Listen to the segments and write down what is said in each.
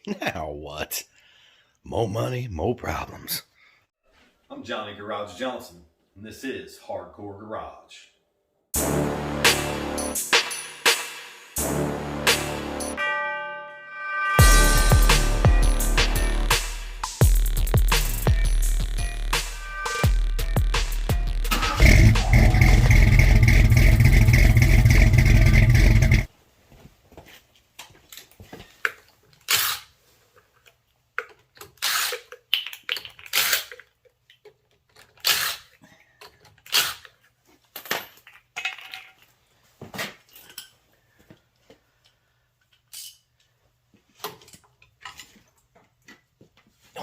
Now what? More money, more problems. I'm Johnny Garage Johnson, and this is Hardcore Garage.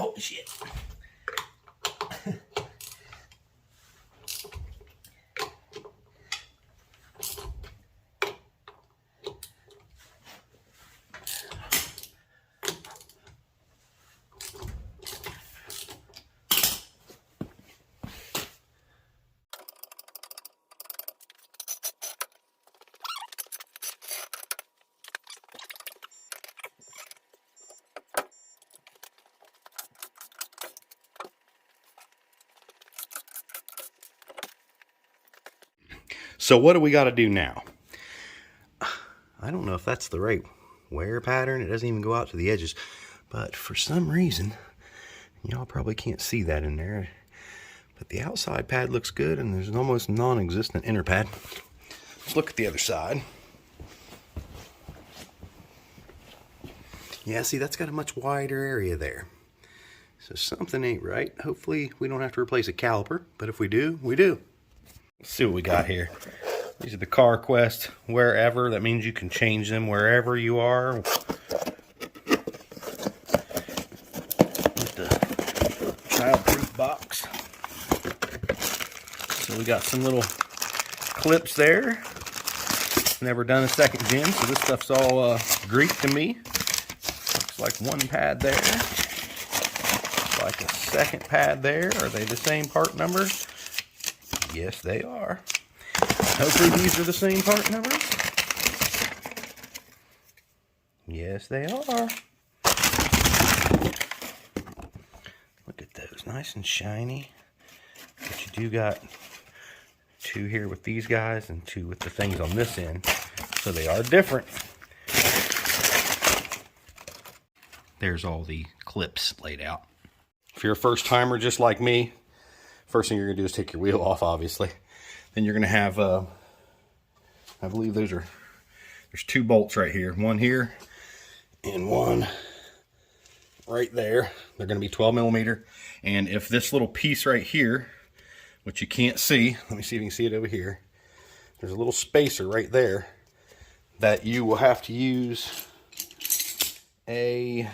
Oh shit. So what do we got to do now? I don't know if that's the right wear pattern. It doesn't even go out to the edges. But for some reason, y'all probably can't see that in there. But the outside pad looks good, and there's an almost non-existent inner pad. Let's look at the other side. Yeah, see, that's got a much wider area there. So something ain't right. Hopefully we don't have to replace a caliper, but if we do, we do. Let's see what we got here. These are the CarQuest wherever. That means you can change them wherever you are. With the child-proof box. So we got some little clips there. Never done a second gen, so this stuff's all Greek to me. Looks like one pad there. Looks like a second pad there. Are they the same part number? Yes, they are. Hopefully these are the same part numbers. Yes, they are. Look at those, nice and shiny. But you do got two here with these guys and two with the things on this end. So they are different. There's all the clips laid out. If you're a first timer just like me, first thing you're going to do is take your wheel off, obviously. Then you're going to have, I believe there's two bolts right here. One here and one right there. They're going to be 12 millimeter. And if this little piece right here, which you can't see, let me see if you can see it over here. There's a little spacer right there that you will have to use it's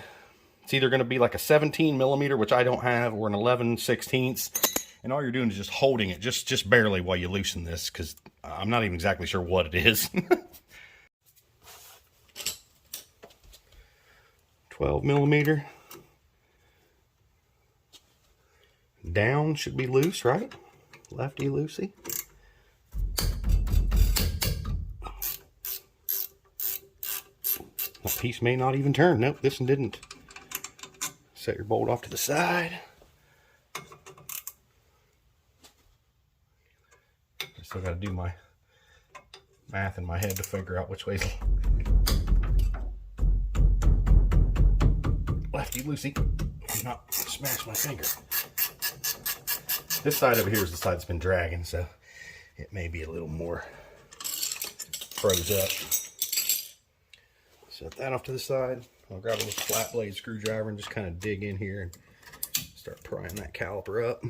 either going to be like a 17 millimeter, which I don't have, or an 11/16. And all you're doing is just holding it just barely while you loosen this, because I'm not even exactly sure what it is. 12 millimeter. Down should be loose, right? Lefty loosey. That piece may not even turn. Nope, this one didn't. Set your bolt off to the side. Still got to do my math in my head to figure out which way's lefty loosey. Not smash my finger. This side over here is the side that's been dragging, so it may be a little more froze up. Set that off to the side. I'll grab a little flat blade screwdriver and just kind of dig in here and start prying that caliper up.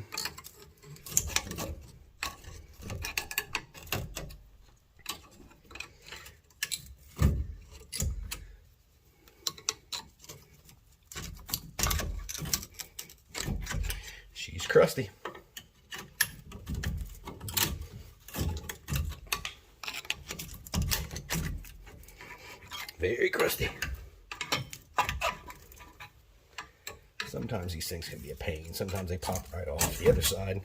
She's crusty. Very crusty. Sometimes these things can be a pain. Sometimes they pop right off. The other side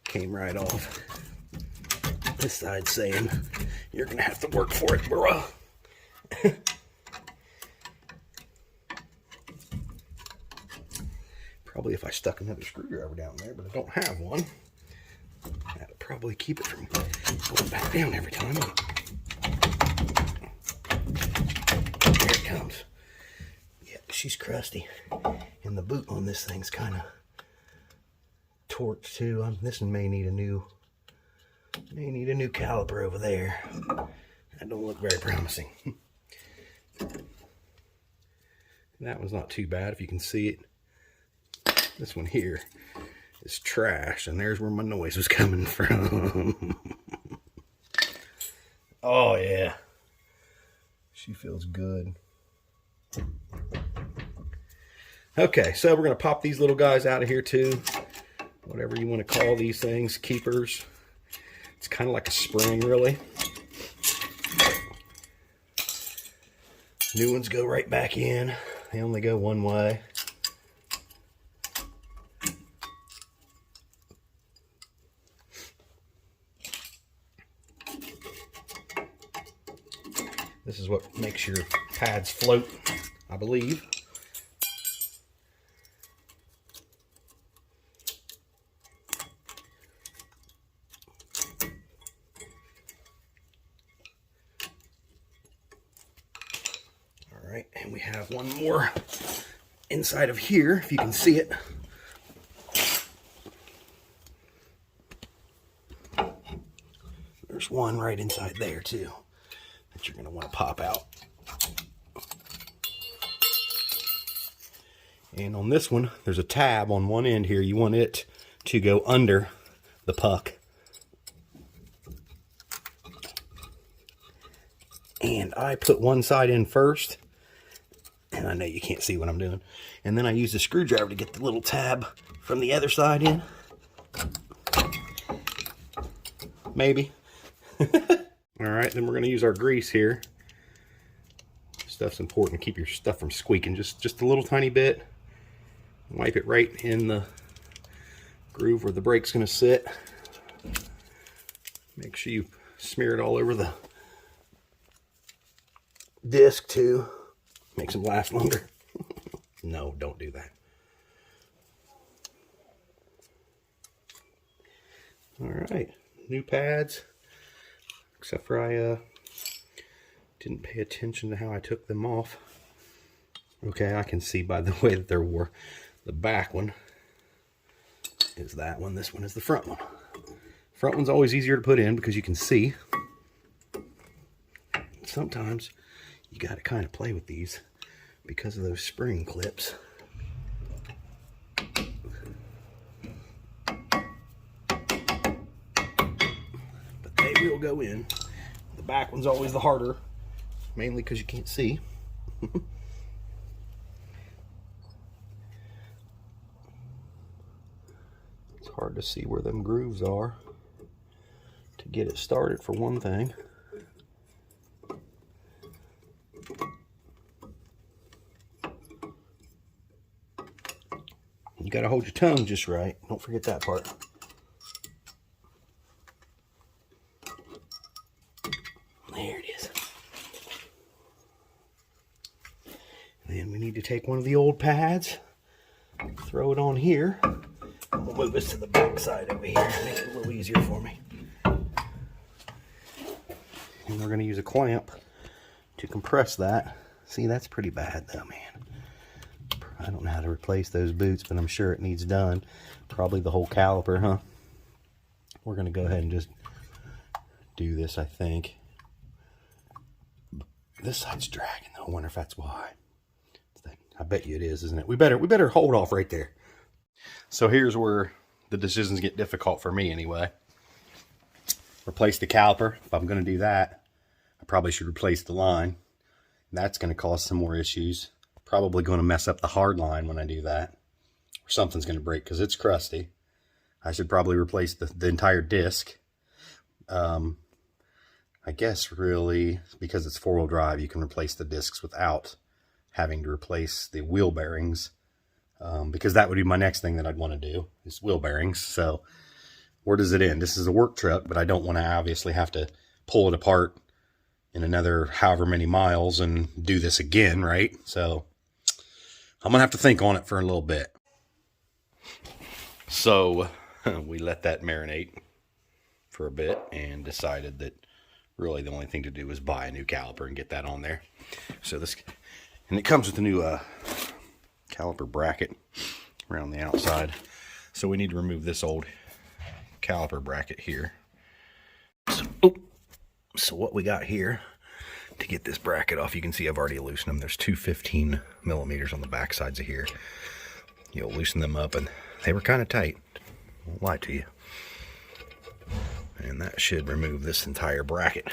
came right off. This side's saying, you're gonna have to work for it, bro. Probably if I stuck another screwdriver down there, but I don't have one. That'll probably keep it from going back down every time. There it comes. Yeah, she's crusty. And the boot on this thing's kind of torqued too. This one may need a new caliper over there. That don't look very promising. That one's not too bad if you can see it. This one here is trash, and there's where my noise was coming from. Oh yeah, she feels good. Okay, so we're gonna pop these little guys out of here too. Whatever you want to call these things, keepers. It's kind of like a spring, really. New ones go right back in. They only go one way. This is what makes your pads float, I believe. All right, and we have one more inside of here, if you can see it. There's one right inside there too that you're going to want to pop out. And on this one, there's a tab on one end here. You want it to go under the puck. And I put one side in first. And I know you can't see what I'm doing. And then I use the screwdriver to get the little tab from the other side in. Maybe. Alright, then we're going to use our grease here. Stuff's important. Keep your stuff from squeaking. Just a little tiny bit. Wipe it right in the groove where the brake's going to sit. Make sure you smear it all over the disc too. Makes them last longer. No, don't do that. Alright, new pads. Except for I didn't pay attention to how I took them off. Okay, I can see by the way that they're wore. The back one is that one. This one is the front one. Front one's always easier to put in because you can see. Sometimes you got to kind of play with these because of those spring clips. But they will go in. The back one's always the harder, mainly because you can't see. It's hard to see where them grooves are to get it started, for one thing. You gotta hold your tongue just right. Don't forget that part. There it is. And then we need to take one of the old pads, throw it on here. We'll move this to the back side over here, make it a little easier for me. And we're gonna use a clamp to compress that. See, that's pretty bad though, man. I don't know how to replace those boots, but I'm sure it needs done. Probably the whole caliper, huh? We're going to go ahead and just do this, I think. This side's dragging, though. I wonder if that's why. I bet you it is, isn't it? We better hold off right there. So here's where the decisions get difficult for me anyway. Replace the caliper. If I'm going to do that, I probably should replace the line. That's going to cause some more issues. Probably going to mess up the hard line when I do that, or something's going to break because it's crusty. I should probably replace the entire disc. I guess really, because it's four-wheel drive, you can replace the discs without having to replace the wheel bearings, because that would be my next thing that I'd want to do, is wheel bearings. So where does it end? This is a work truck, but I don't want to obviously have to pull it apart in another however many miles and do this again, right? So I'm going to have to think on it for a little bit. So we let that marinate for a bit and decided that really the only thing to do was buy a new caliper and get that on there. So this, and it comes with a new caliper bracket around the outside. So we need to remove this old caliper bracket here. So what we got here to get this bracket off, you can see I've already loosened them. There's two 15 millimeters on the back sides of here. You'll loosen them up, and they were kind of tight. Won't lie to you. And that should remove this entire bracket.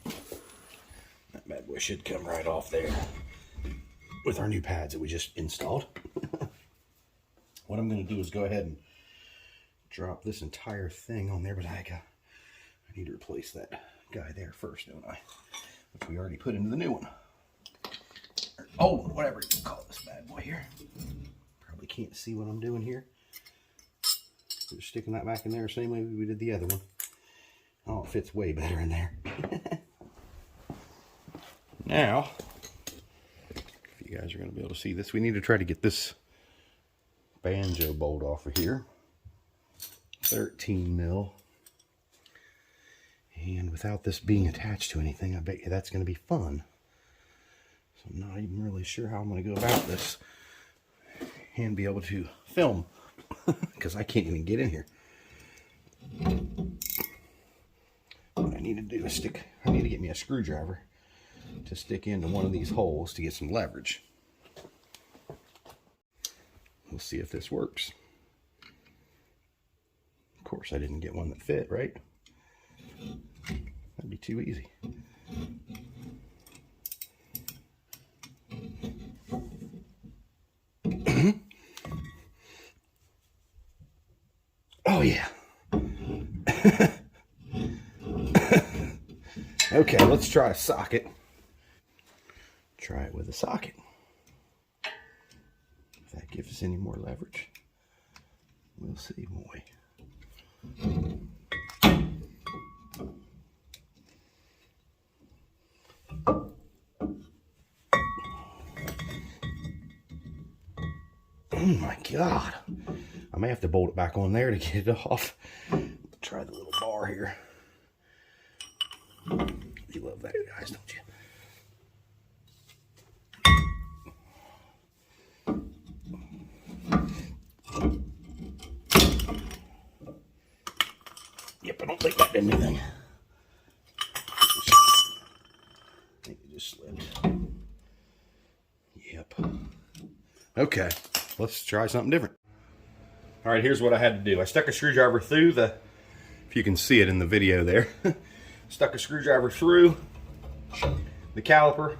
That bad boy should come right off there with our new pads that we just installed. What I'm going to do is go ahead and drop this entire thing on there, but I need to replace that guy there first, don't I? Which we already put into the new one. Or old one, whatever you call this bad boy here. Probably can't see what I'm doing here. We're just sticking that back in there the same way we did the other one. Oh, it fits way better in there. Now, if you guys are going to be able to see this, we need to try to get this banjo bolt off of here. 13 mil. And without this being attached to anything, I bet you that's going to be fun. So I'm not even really sure how I'm going to go about this and be able to film because I can't even get in here. What I need to do is I need to get me a screwdriver to stick into one of these holes to get some leverage. We'll see if this works. Of course, I didn't get one that fit, right? That'd be too easy. Oh yeah. Okay, let's try a socket. Try it with a socket. If that gives us any more leverage, we'll see, won't we? Oh my God. I may have to bolt it back on there to get it off. Try the little bar here. You love that, guys, don't you? Yep, I don't think that did anything. I think it just slipped. Yep. Okay, let's try something different. All right, here's what I had to do. I stuck a screwdriver through the, if you can see it in the video there, stuck a screwdriver through the caliper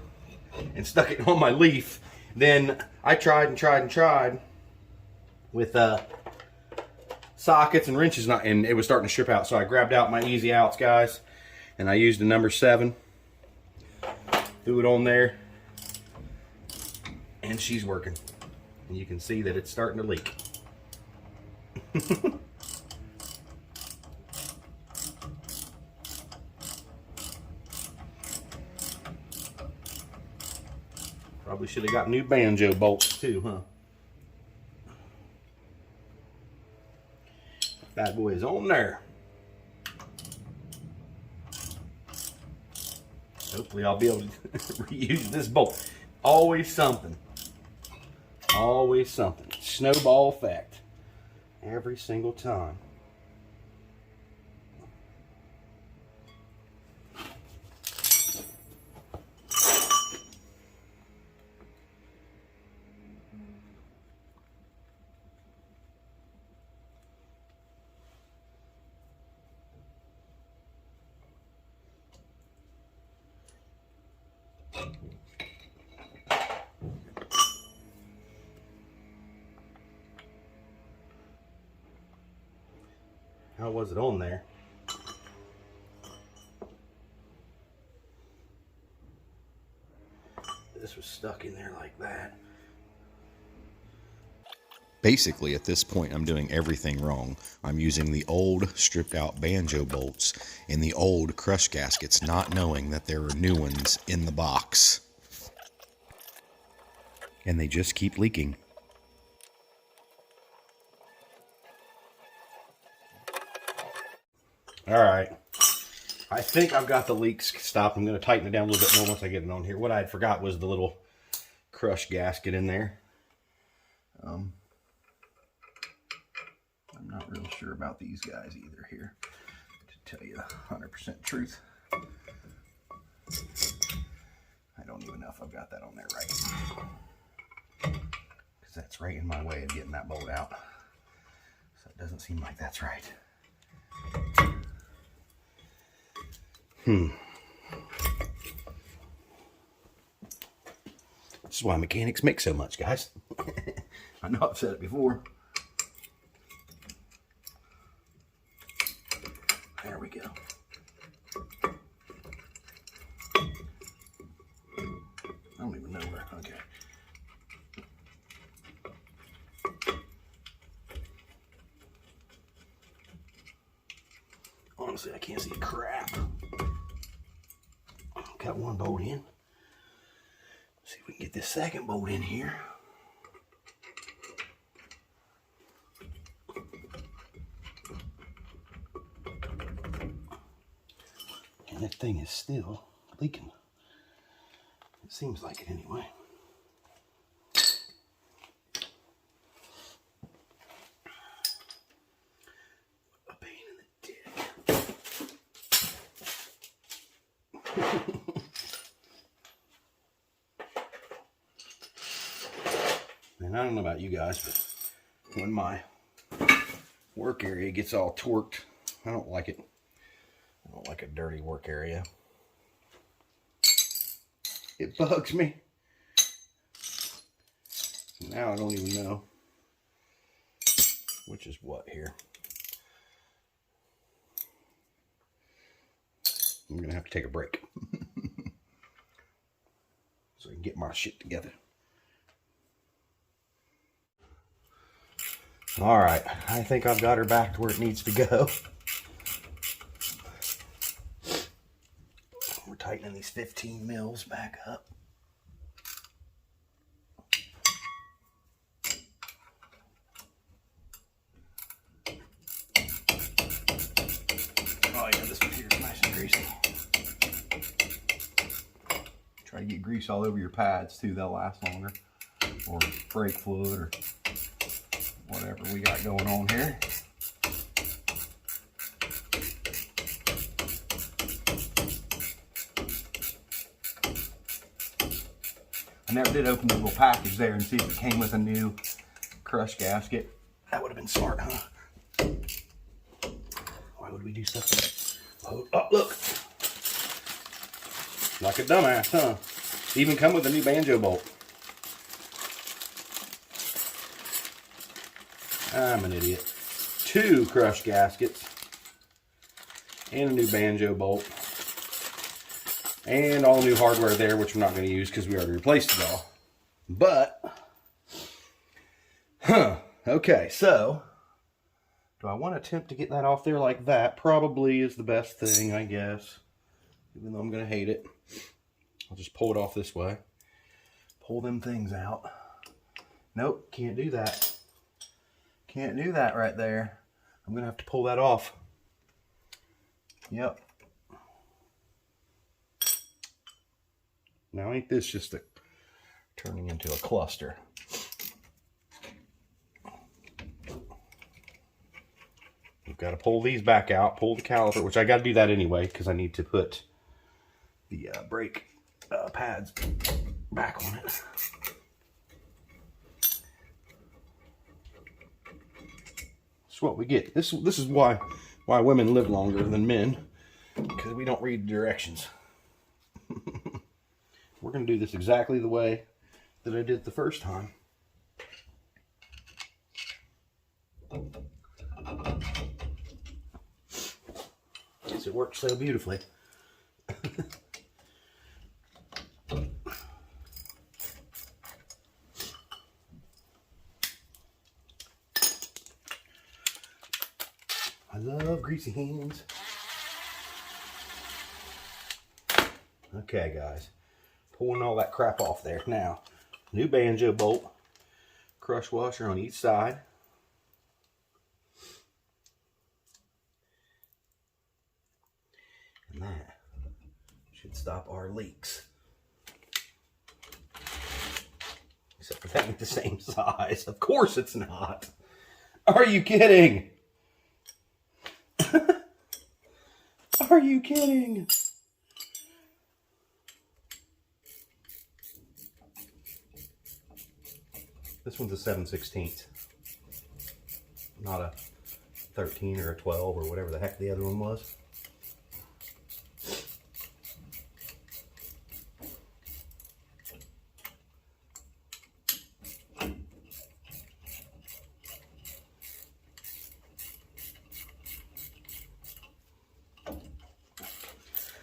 and stuck it on my leaf. Then I tried and tried and tried with sockets and wrenches, and it was starting to strip out. So I grabbed out my easy outs, guys, and I used a number 7. Threw it on there, and she's working. And you can see that it's starting to leak. Probably should have got new banjo bolts too, huh? Bad boy is on there. Hopefully I'll be able to reuse this bolt. Always something. Always something. Snowball effect. Every single time. How was it on there? This was stuck in there like that. Basically, at this point, I'm doing everything wrong. I'm using the old stripped out banjo bolts in the old crush gaskets, not knowing that there are new ones in the box. And they just keep leaking. All right. I think I've got the leaks stopped. I'm going to tighten it down a little bit more once I get it on here. What I forgot was the little crush gasket in there. I'm not real sure about these guys either here, to tell you the 100% truth. I don't even know if I've got that on there right, because that's right in my way of getting that bolt out. So it doesn't seem like that's right. This is why mechanics make so much, guys. I know I've said it before. There we go. I don't even know where. Okay. Honestly, I can't see crap. Got one bolt in. See if we can get this second bolt in here. And that thing is still leaking. It seems like it anyway. A pain in the dick. And I don't know about you guys, but when my work area gets all torqued, I don't like it. I don't like a dirty work area. It bugs me. Now I don't even know which is what here. I'm gonna have to take a break so I can get my shit together. All right, I think I've got her back to where it needs to go. We're tightening these 15 mils back up. Oh yeah, this one here is nice and greasy. Try to get grease all over your pads too, they'll last longer. Or brake fluid or whatever we got going on here. I never did open the little package there and see if it came with a new crush gasket. That would have been smart, huh? Why would we do stuff like that? Oh, look. Like a dumbass, huh? Even come with a new banjo bolt. I'm an idiot. 2 crush gaskets and a new banjo bolt and all new hardware there, which I'm not going to use because we already replaced it all. But okay, so do I want to attempt to get that off there like that? Probably is the best thing, I guess, even though I'm going to hate it. I'll just pull it off this way, pull them things out. Nope, can't do that. Can't do that right there. I'm gonna have to pull that off. Yep. Now ain't this just turning into a cluster? We've got to pull these back out, pull the caliper, which I got to do that anyway because I need to put the brake pads back on it. What we get. This is why women live longer than men, because we don't read directions. We're going to do this exactly the way that I did the first time. Because it works so beautifully. I love greasy hands. Okay, guys. Pulling all that crap off there. Now, new banjo bolt. Crush washer on each side. And that should stop our leaks. Except for that ain't the same size. Of course it's not. Are you kidding? Are you kidding? This one's a 7/16, not a 13 or a 12 or whatever the heck the other one was.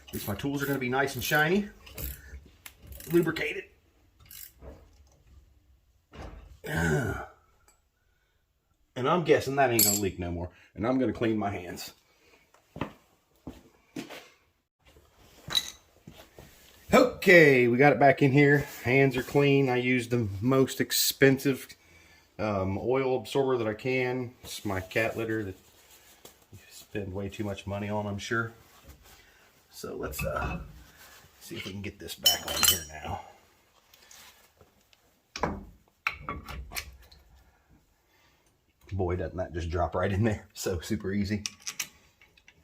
At least my tools are going to be nice and shiny, lubricated. And I'm guessing that ain't gonna leak no more. And I'm gonna clean my hands. Okay, we got it back in here. Hands are clean. I used the most expensive oil absorber that I can. It's my cat litter that you spend way too much money on, I'm sure. So let's see if we can get this back on here now. Boy, doesn't that just drop right in there. So super easy.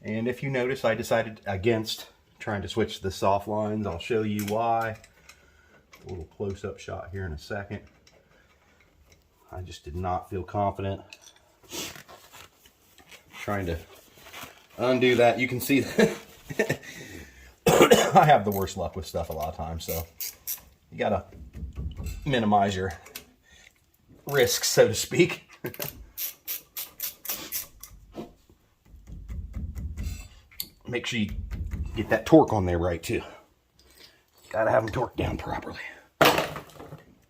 And if you notice, I decided against trying to switch to the soft lines. I'll show you why. A little close-up shot here in a second. I just did not feel confident trying to undo that. You can see that I have the worst luck with stuff a lot of times, so you gotta minimize your risks, so to speak. Make sure you get that torque on there right too. Gotta have them torqued down properly.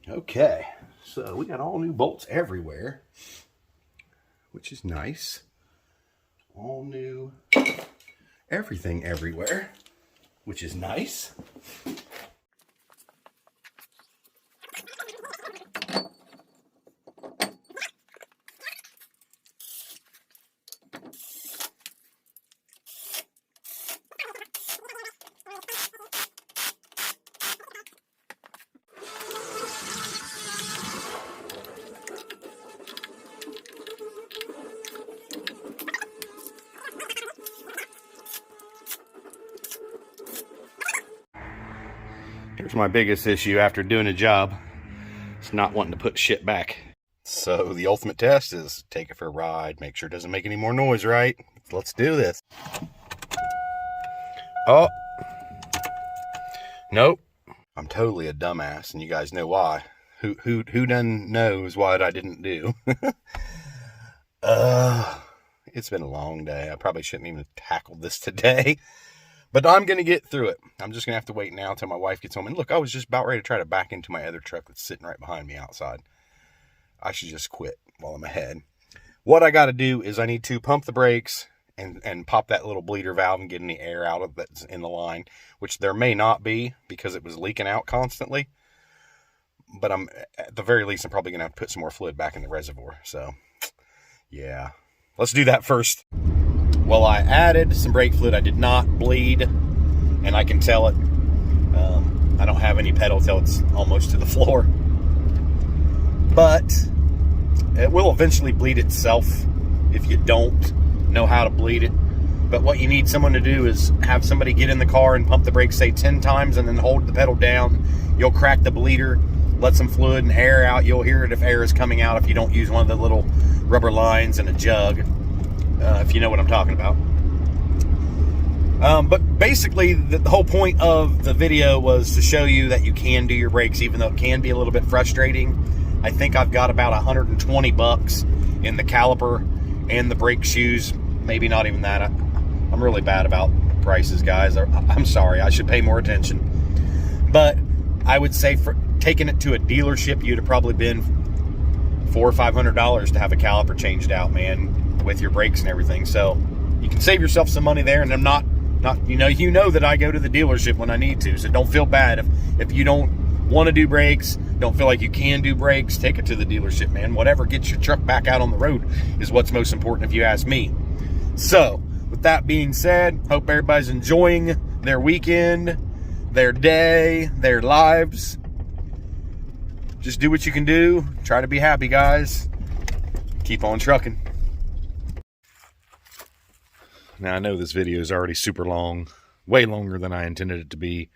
Okay, so we got all new bolts everywhere, which is nice. All new everything everywhere, which is nice. Here's my biggest issue after doing a job. It's not wanting to put shit back. So the ultimate test is take it for a ride. Make sure it doesn't make any more noise, right? Let's do this. Oh. Nope. I'm totally a dumbass, and you guys know why. Who done knows what I didn't do? It's been a long day. I probably shouldn't even have tackled this today. But I'm going to get through it. I'm just going to have to wait now until my wife gets home. And look, I was just about ready to try to back into my other truck that's sitting right behind me outside. I should just quit while I'm ahead. What I got to do is I need to pump the brakes and pop that little bleeder valve and get any air out of that's in the line, which there may not be because it was leaking out constantly. But at the very least, I'm probably going to have to put some more fluid back in the reservoir. So, yeah. Let's do that first. Well, I added some brake fluid. I did not bleed, and I can tell it. I don't have any pedal till it's almost to the floor. But it will eventually bleed itself if you don't know how to bleed it. But what you need someone to do is have somebody get in the car and pump the brakes, say 10 times, and then hold the pedal down. You'll crack the bleeder, let some fluid and air out. You'll hear it if air is coming out if you don't use one of the little rubber lines in a jug. If you know what I'm talking about. But basically, the whole point of the video was to show you that you can do your brakes, even though it can be a little bit frustrating. I think I've got about 120 bucks in the caliper and the brake shoes. Maybe not even that. I'm really bad about prices, guys. I'm sorry. I should pay more attention. But I would say for taking it to a dealership, you'd have probably been $400 or $500 to have a caliper changed out, man, with your brakes and everything. So you can save yourself some money there. And I'm not you know that I go to the dealership when I need to, so don't feel bad if you don't want to do brakes, don't feel like you can do brakes. Take it to the dealership, man. Whatever gets your truck back out on the road is what's most important if you ask me. So with that being said, hope everybody's enjoying their weekend, their day, their lives. Just do what you can do. Try to be happy, guys. Keep on trucking. Now, I know this video is already super long, way longer than I intended it to be.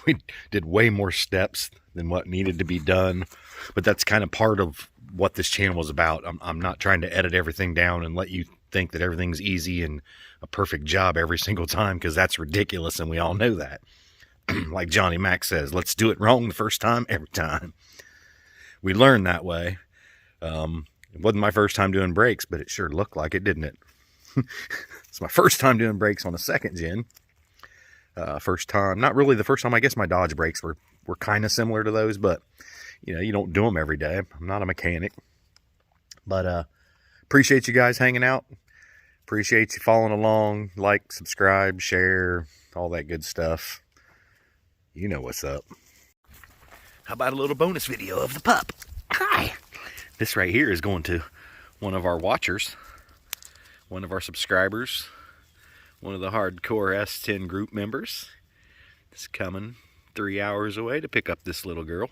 We did way more steps than what needed to be done, but that's kind of part of what this channel is about. I'm not trying to edit everything down and let you think that everything's easy and a perfect job every single time, because that's ridiculous, and we all know that. Like Johnny Mac says, let's do it wrong the first time, every time. We learn that way. It wasn't my first time doing brakes, but it sure looked like it, didn't it? It's my first time doing brakes on a second gen. First time, not really the first time. I guess my Dodge brakes were kind of similar to those, but you know, you don't do them every day. I'm not a mechanic. But appreciate you guys hanging out. Appreciate you following along. Like, subscribe, share, all that good stuff. You know what's up. How about a little bonus video of the pup? Hi. This right here is going to one of our watchers, one of our subscribers, one of the hardcore S10 group members. It's coming 3 hours away to pick up this little girl.